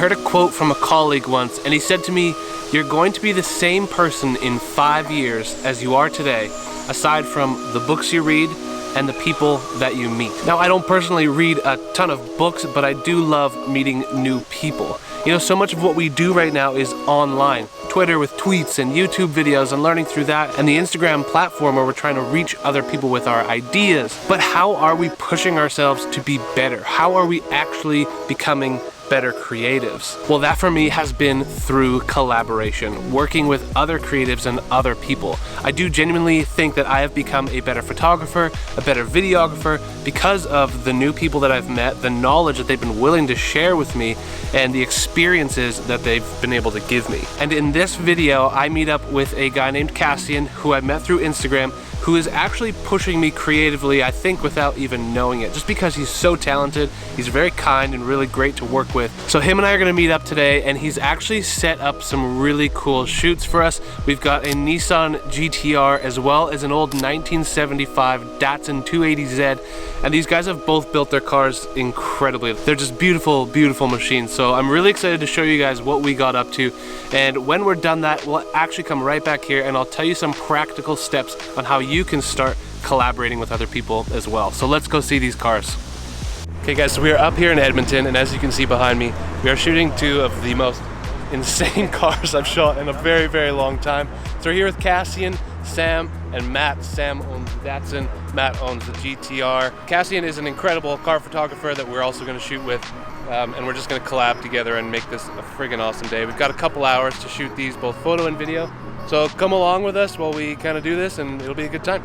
heard a quote from a colleague once, and he said to me, "You're going to be the same person in 5 years as you are today, aside from the books you read and the people that you meet." Now, I don't personally read a ton of books, but I do love meeting new people. You know, so much of what we do right now is online. Twitter with tweets and YouTube videos and learning through that, and the Instagram platform where we're trying to reach other people with our ideas. But how are we pushing ourselves to be better? How are we actually becoming better creatives? Well, that for me has been through collaboration, working with other creatives and other people. I do genuinely think that I have become a better photographer, a better videographer, because of the new people that I've met, the knowledge that they've been willing to share with me, and the experiences that they've been able to give me. And in this video, I meet up with a guy named Cassian, who I met through Instagram, who is actually pushing me creatively, I think without even knowing it, just because he's so talented. He's very kind and really great to work with. So him and I are gonna meet up today, and he's actually set up some really cool shoots for us. We've got a Nissan GTR as well as an old 1975 Datsun 280Z, and these guys have both built their cars incredibly. They're just beautiful, beautiful machines. So I'm really excited to show you guys what we got up to, and when we're done that, we'll actually come right back here and I'll tell you some practical steps on how you can start collaborating with other people as well. So let's go see these cars. Okay guys, so we are up here in Edmonton, and as you can see behind me, we are shooting two of the most insane cars I've shot in a very, very long time. So we're here with Cassian, Sam, and Matt. Sam owns the Datsun, Matt owns the GTR. Cassian is an incredible car photographer that we're also gonna shoot with, and we're just gonna collab together and make this a friggin' awesome day. We've got a couple hours to shoot these, both photo and video. So come along with us while we kind of do this, and it'll be a good time.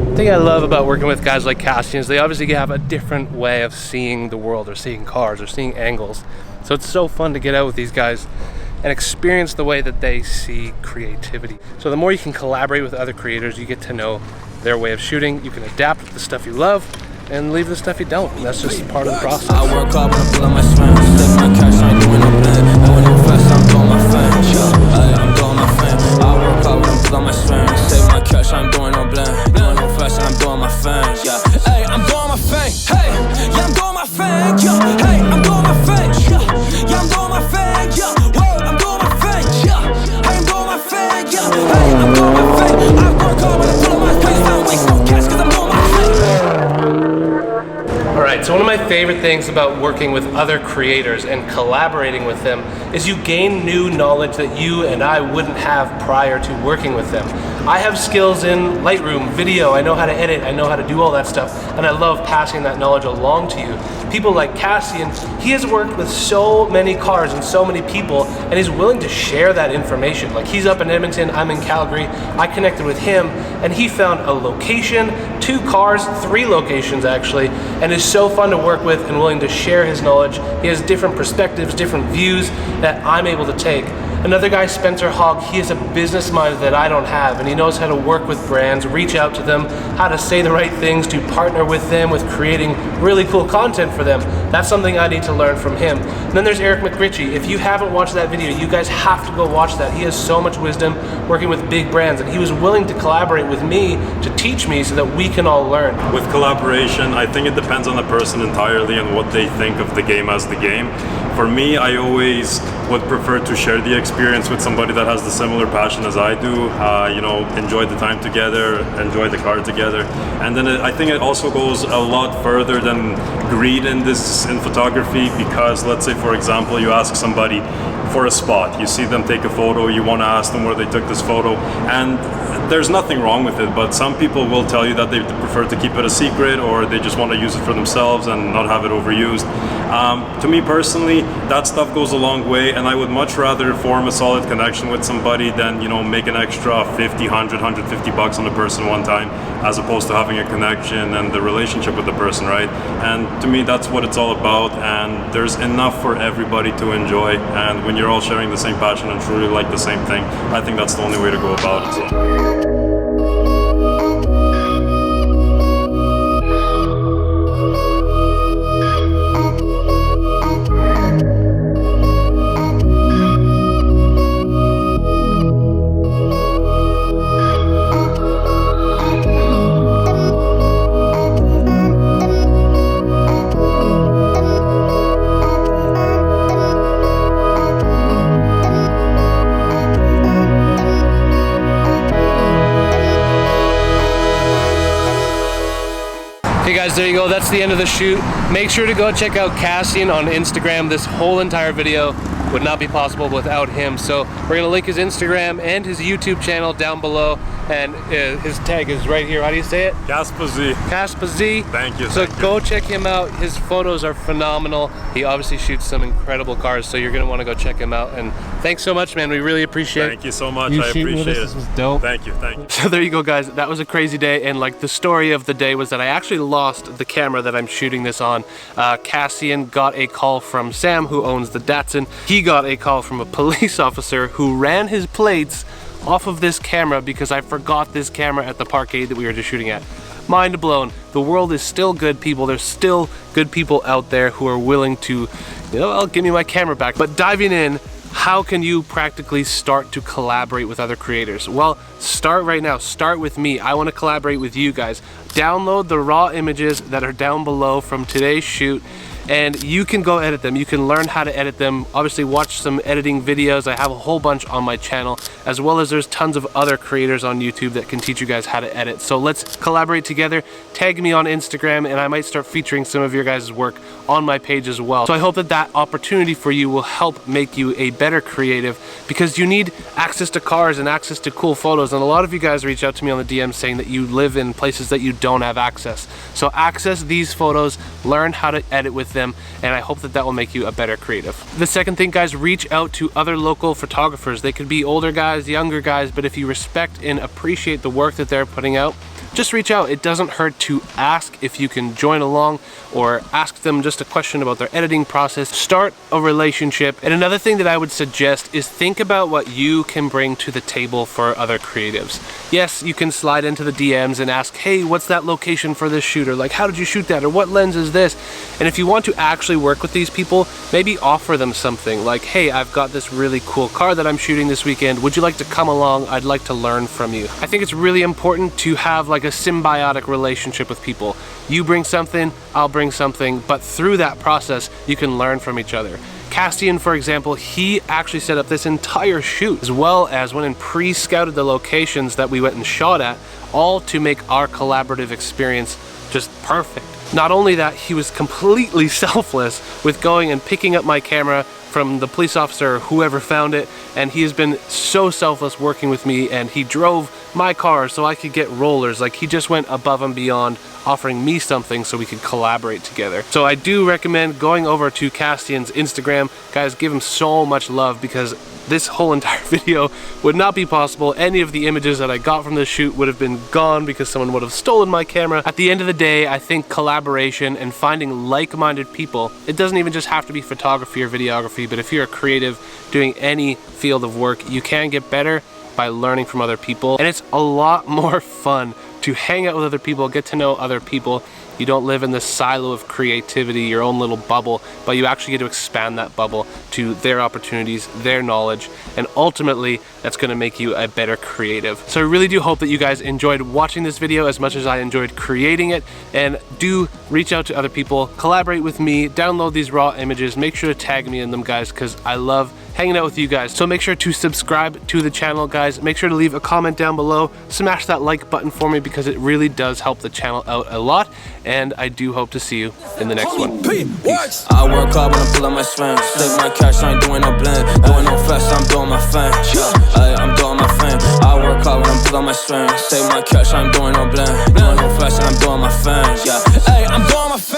The thing I love about working with guys like Cassian is they obviously have a different way of seeing the world, or seeing cars, or seeing angles. So it's so fun to get out with these guys and experience the way that they see creativity. So the more you can collaborate with other creators, you get to know their way of shooting. You can adapt the stuff you love and leave the stuff you don't. And that's just part of the process. I work hard when I pull on my strength. Stick my cash, I ain't doing no plan. When I'm fast, I'm doing my thing. I'm doing my thing. I work hard when I pull on my strength. Save my cash, I'm doing no plan. I'm doing my thing, yeah. Hey, I'm doing my thing. Hey, yeah, I'm doing my thing, yeah. Hey, I'm doing my thing, yeah. Yeah, I'm doing my thing, yeah. Whoa, I'm doing my thing, yeah. Hey, I'm doing my thing, yeah. Hey, I'm doing my thing. I work hard when I pull on my strings. I don't waste no cash 'cause I'm doing my thing. Alright, so one of my favorite things about working with other creators and collaborating with them is you gain new knowledge that you and I wouldn't have prior to working with them. I have skills in Lightroom, video, I know how to edit, I know how to do all that stuff, and I love passing that knowledge along to you. People like Cassian, he has worked with so many cars and so many people, and he's willing to share that information. Like, he's up in Edmonton, I'm in Calgary, I connected with him, and he found a location, 2 cars, 3 locations actually, and is so fun to work with and willing to share his knowledge. He has different perspectives, different views that I'm able to take. Another guy, Spencer Hogg, he has a business mind that I don't have, and he knows how to work with brands, reach out to them, how to say the right things, to partner with them with creating really cool content for them. That's something I need to learn from him. And then there's Eric McRitchie. If you haven't watched that video, you guys have to go watch that. He has so much wisdom working with big brands, and he was willing to collaborate with me to teach me so that we can all learn. With collaboration, I think it depends on the person entirely and what they think of the game as the game. For me, I always would prefer to share the experience with somebody that has the similar passion as I do, you know, enjoy the time together, enjoy the car together. And then I think it also goes a lot further than greed in photography, because let's say, for example, you ask somebody for a spot, you see them take a photo, you want to ask them where they took this photo, and there's nothing wrong with it, but some people will tell you that they prefer to keep it a secret, or they just want to use it for themselves and not have it overused. To me personally, that stuff goes a long way, and I would much rather form a solid connection with somebody than, you know, make an extra 50, 100, 150 bucks on the person one time, as opposed to having a connection and the relationship with the person, right? And to me, that's what it's all about, and there's enough for everybody to enjoy, and when you're all sharing the same passion and truly like the same thing, I think that's the only way to go about it. So. Hey guys, there you go. That's the end of the shoot. Make sure to go check out Cassian on Instagram. This whole entire video would not be possible without him. So we're gonna link his Instagram and his YouTube channel down below, and his tag is right here. How do you say it? Caspa Z. Caspa Z. Thank you. So go check him out. His photos are phenomenal. He obviously shoots some incredible cars, so you're gonna want to go check him out. And thanks so much, man. We really appreciate it. Thank you so much. I appreciate it. This was dope. Thank you. Thank you. So there you go, guys. That was a crazy day, and like the story of the day was that I actually lost the camera that I'm shooting this on. Cassian got a call from Sam, who owns the Datsun. He got a call from a police officer who ran his plates off of this camera because I forgot this camera at the parkade that we were just shooting at. Mind blown. The world is still good, people. There's still good people out there who are willing to, you know, give me my camera back. But diving in, how can you practically start to collaborate with other creators? Well, start right now. Start with me. I want to collaborate with you guys. Download the raw images that are down below from today's shoot, and you can go edit them. You can learn how to edit them. Obviously watch some editing videos. I have a whole bunch on my channel, as well as there's tons of other creators on YouTube that can teach you guys how to edit. So let's collaborate together. Tag me on Instagram, and I might start featuring some of your guys' work on my page as well. So I hope that that opportunity for you will help make you a better creative, because you need access to cars and access to cool photos. And a lot of you guys reach out to me on the DM saying that you live in places that you don't have access. So access these photos, learn how to edit with them, and I hope that that will make you a better creative. The second thing, guys, reach out to other local photographers. They could be older guys, younger guys, but if you respect and appreciate the work that they're putting out, just reach out. It doesn't hurt to ask if you can join along, or ask them just a question about their editing process. Start a relationship. And another thing that I would suggest is think about what you can bring to the table for other creatives. Yes, you can slide into the DMs and ask, hey, what's that location for this shoot? Or like, how did you shoot that? Or what lens is this? And if you want to actually work with these people, maybe offer them something like, hey, I've got this really cool car that I'm shooting this weekend. Would you like to come along? I'd like to learn from you. I think it's really important to have like a symbiotic relationship with people. You bring something, I'll bring something, but through that process, you can learn from each other. Cassian, for example, he actually set up this entire shoot, as well as went and pre-scouted the locations that we went and shot at, all to make our collaborative experience just perfect. Not only that, he was completely selfless with going and picking up my camera from the police officer or whoever found it, and he has been so selfless working with me, and he drove my car so I could get rollers. Like, he just went above and beyond, offering me something so we could collaborate together. So I do recommend going over to Cassian's Instagram. Guys, give him so much love, because this whole entire video would not be possible. Any of the images that I got from this shoot would have been gone because someone would have stolen my camera. At the end of the day, I think collaboration and finding like-minded people, it doesn't even just have to be photography or videography, but if you're a creative doing any field of work, you can get better by learning from other people. And it's a lot more fun to hang out with other people, get to know other people. You don't live in this silo of creativity, your own little bubble, but you actually get to expand that bubble to their opportunities, their knowledge, and ultimately that's gonna make you a better creative. So I really do hope that you guys enjoyed watching this video as much as I enjoyed creating it, and do reach out to other people, collaborate with me, download these raw images, make sure to tag me in them, guys, because I love hanging out with you guys. So make sure to subscribe to the channel, guys. Make sure to leave a comment down below. Smash that like button for me, because it really does help the channel out a lot. And I do hope to see you in the next one. Peace. I work hard when I pull up my swing. Save my cash, I ain't doing no blend. Doing no flex, I'm doing my thing. I'm doing my thing. I work hard when I pull up my swing. Save my cash, I ain't doing no blend. Doing no flex, I'm doing my thing. I'm doing my thing.